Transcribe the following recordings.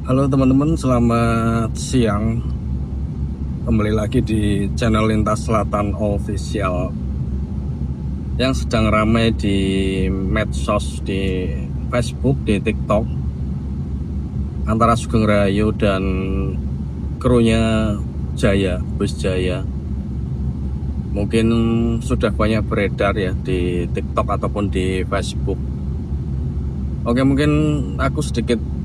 Halo teman-teman, selamat siang. Kembali lagi di channel Lintas Selatan Official yang sedang ramai di medsos, di Facebook, di TikTok, antara Sugeng Rahayu dan krunya Jaya, Bus Jaya. Mungkin sudah banyak beredar ya di TikTok ataupun di Facebook. Oke, mungkin aku sedikit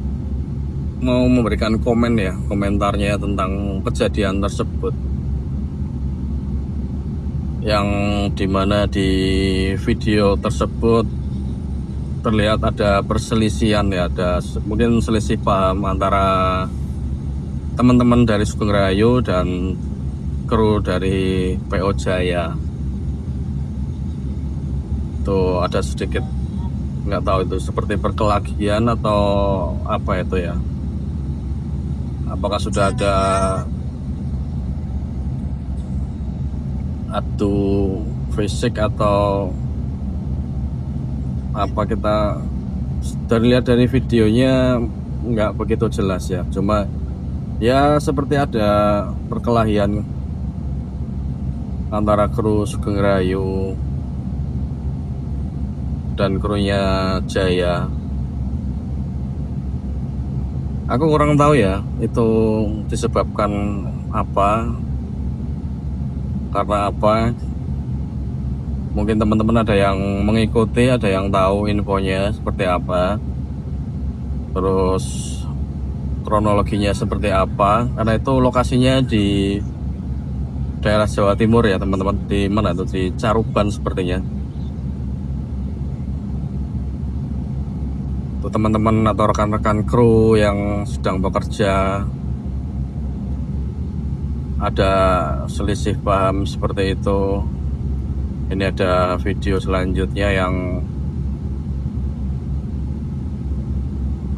mau memberikan komentarnya tentang kejadian tersebut, yang dimana di video tersebut terlihat ada perselisihan ya, ada mungkin selisih paham antara teman-teman dari Sugeng Rahayu dan kru dari PO Jaya. Tuh ada sedikit, nggak tahu itu seperti perkelahian atau apa itu ya. Apakah sudah ada adu fisik atau apa, kita terlihat dari videonya nggak begitu jelas ya, cuma ya seperti ada perkelahian antara kru Sugeng Rahayu dan krunya Jaya. Aku kurang tahu ya itu disebabkan apa, karena apa. Mungkin teman-teman ada yang mengikuti, ada yang tahu infonya seperti apa, terus kronologinya seperti apa, karena itu lokasinya di daerah Jawa Timur ya teman-teman. Di mana itu, di Caruban sepertinya. Tuh teman-teman atau rekan-rekan kru yang sedang bekerja, ada selisih paham seperti itu. Ini ada video selanjutnya yang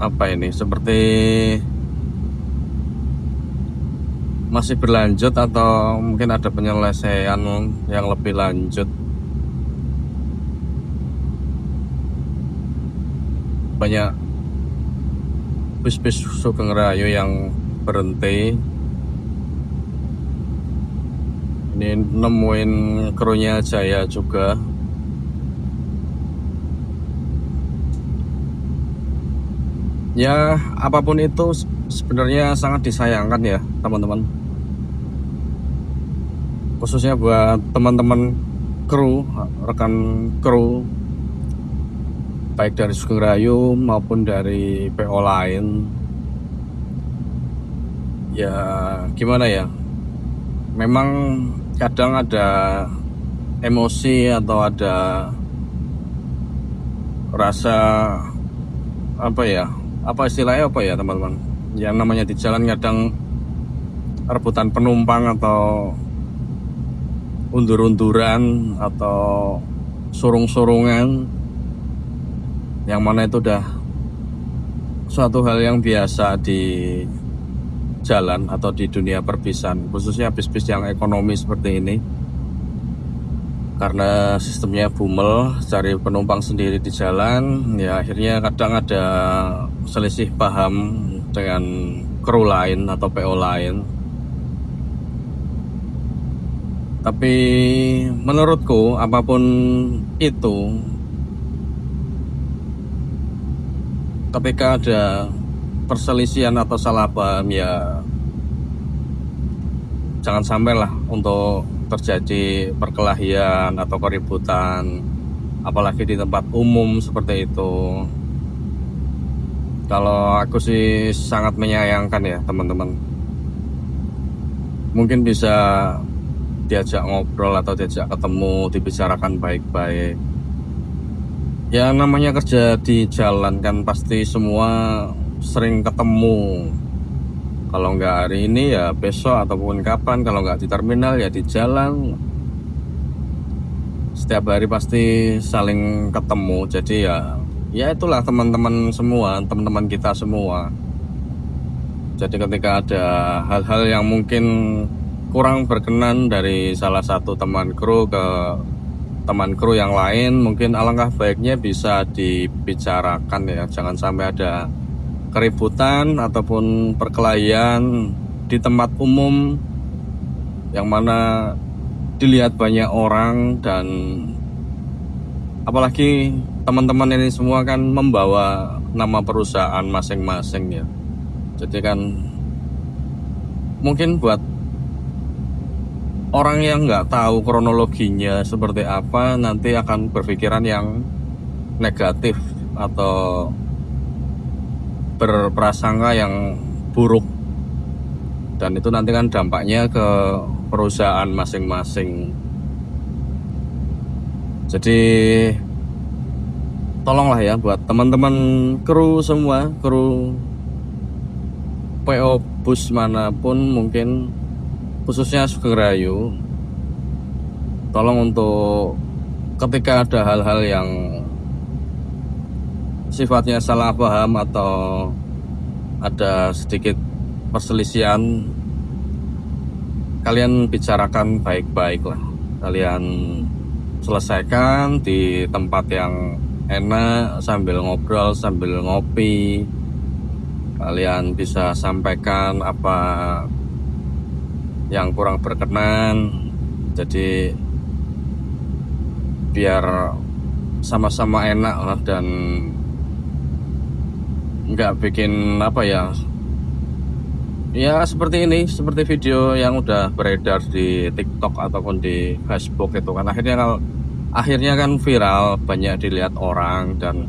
apa ini, seperti masih berlanjut atau mungkin ada penyelesaian yang lebih lanjut. Banyak bis-bis Sugeng Rahayu yang berhenti. Ini nemuin krunya Jaya juga. Ya apapun itu sebenarnya sangat disayangkan ya teman-teman, khususnya buat teman-teman kru, rekan kru baik dari Sugeng Rahayu maupun dari PO lain. Ya gimana ya, memang kadang ada emosi atau ada rasa apa ya, apa istilahnya apa ya teman-teman, yang namanya di jalan kadang rebutan penumpang atau undur-unduran atau surung-surungan, yang mana itu udah suatu hal yang biasa di jalan atau di dunia perpisahan, khususnya bis-bis yang ekonomi seperti ini. Karena sistemnya bumel, cari penumpang sendiri di jalan, ya akhirnya kadang ada selisih paham dengan kru lain atau PO lain. Tapi menurutku apapun itu, ketika ada perselisihan atau salah paham, ya jangan sampailah untuk terjadi perkelahian atau keributan, apalagi di tempat umum seperti itu. Kalau aku sih sangat menyayangkan ya teman-teman. Mungkin bisa diajak ngobrol atau diajak ketemu, dibicarakan baik-baik. Ya namanya kerja di jalan kan pasti semua sering ketemu. Kalau nggak hari ini ya besok ataupun kapan, kalau nggak di terminal ya di jalan. Setiap hari pasti saling ketemu. Jadi ya itulah teman-teman semua, teman-teman kita semua. Jadi ketika ada hal-hal yang mungkin kurang berkenan dari salah satu teman kru ke teman kru yang lain, mungkin alangkah baiknya bisa dibicarakan ya, jangan sampai ada keributan ataupun perkelahian di tempat umum yang mana dilihat banyak orang, dan apalagi teman-teman ini semua kan membawa nama perusahaan masing-masing ya. Jadi kan mungkin buat orang yang nggak tahu kronologinya seperti apa, nanti akan berpikiran yang negatif atau berprasangka yang buruk, dan itu nanti kan dampaknya ke perusahaan masing-masing. Jadi tolonglah ya buat teman-teman kru semua, kru PO bus manapun mungkin, khususnya Sugeng Rayu, tolong untuk ketika ada hal-hal yang sifatnya salah paham atau ada sedikit perselisihan, kalian bicarakan baik-baik lah. Kalian selesaikan di tempat yang enak, sambil ngobrol, sambil ngopi. Kalian bisa sampaikan apa yang kurang berkenan, jadi biar sama-sama enak lah, dan nggak bikin apa ya seperti ini, seperti video yang udah beredar di TikTok ataupun di Facebook itu kan akhirnya kan viral, banyak dilihat orang, dan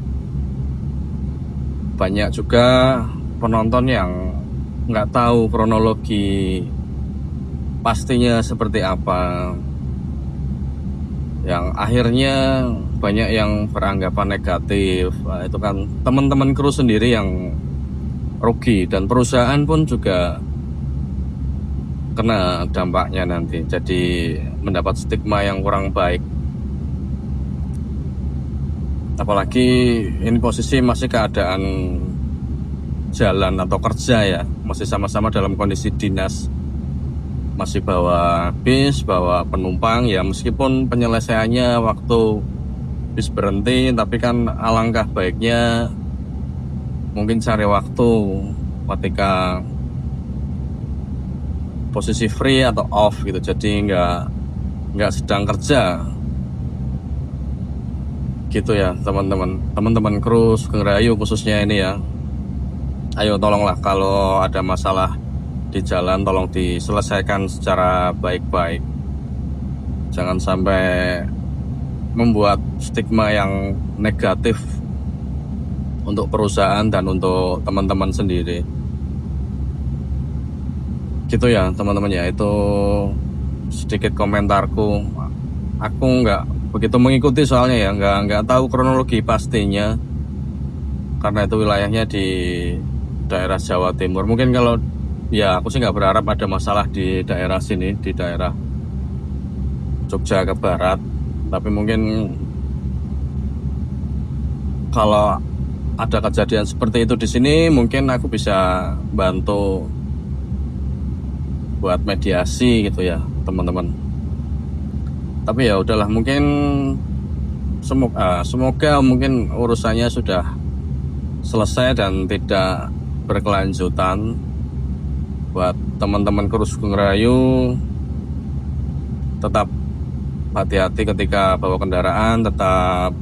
banyak juga penonton yang nggak tahu kronologi pastinya seperti apa, yang akhirnya banyak yang beranggapan negatif. Nah, itu kan teman-teman kru sendiri yang rugi, dan perusahaan pun juga kena dampaknya nanti, jadi mendapat stigma yang kurang baik. Apalagi ini posisi masih keadaan jalan atau kerja ya, masih sama-sama dalam kondisi dinas, masih bawa bis, bawa penumpang ya, meskipun penyelesaiannya waktu bis berhenti, tapi kan alangkah baiknya mungkin cari waktu ketika posisi free atau off gitu, jadi nggak sedang kerja gitu ya teman-teman kru Sugeng Rayu khususnya ini ya. Ayo tolonglah kalau ada masalah di jalan, tolong diselesaikan secara baik-baik, jangan sampai membuat stigma yang negatif untuk perusahaan dan untuk teman-teman sendiri gitu ya teman-teman ya. Itu sedikit komentarku. Aku nggak begitu mengikuti soalnya ya, nggak tahu kronologi pastinya, karena itu wilayahnya di daerah Jawa Timur. Mungkin kalau ya aku sih nggak berharap ada masalah di daerah sini, di daerah Jogja ke barat, tapi mungkin kalau ada kejadian seperti itu di sini, mungkin aku bisa bantu buat mediasi gitu ya teman-teman. Tapi ya udahlah, mungkin semoga mungkin urusannya sudah selesai dan tidak berkelanjutan. Buat teman-teman kru Sugeng Rayu, tetap hati-hati ketika bawa kendaraan, tetap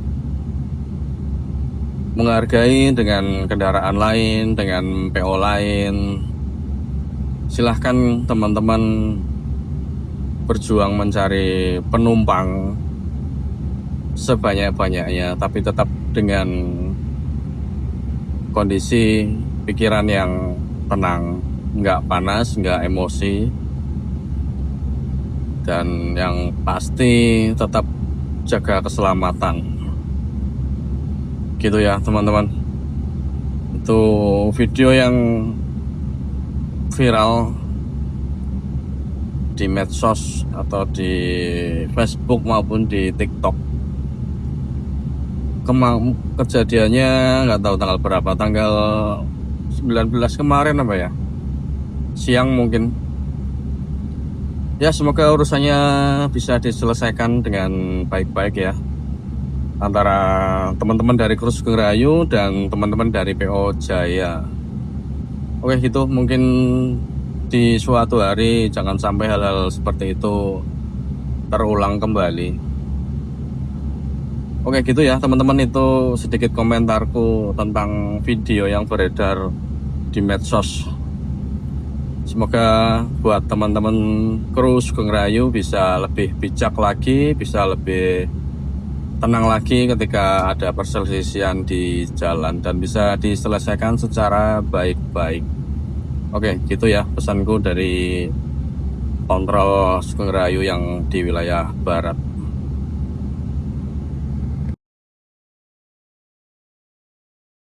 menghargai dengan kendaraan lain, dengan PO lain. Silahkan teman-teman berjuang mencari penumpang sebanyak-banyaknya, tapi tetap dengan kondisi pikiran yang tenang, nggak panas, nggak emosi, dan yang pasti tetap jaga keselamatan gitu ya teman-teman. Itu video yang viral di medsos atau di Facebook maupun di TikTok. Kejadiannya nggak tahu tanggal berapa, tanggal 19 kemarin apa ya, siang mungkin ya. Semoga urusannya bisa diselesaikan dengan baik-baik ya, antara teman-teman dari kru Sugeng Rayu dan teman-teman dari PO Jaya. Oke gitu, mungkin di suatu hari jangan sampai hal-hal seperti itu terulang kembali. Oke gitu ya teman-teman, itu sedikit komentarku tentang video yang beredar di medsos. Semoga buat teman-teman kru Sugeng Rayu bisa lebih bijak lagi, bisa lebih tenang lagi ketika ada perselisihan di jalan dan bisa diselesaikan secara baik-baik. Oke, gitu ya pesanku dari kontrol Sugeng Rayu yang di wilayah barat.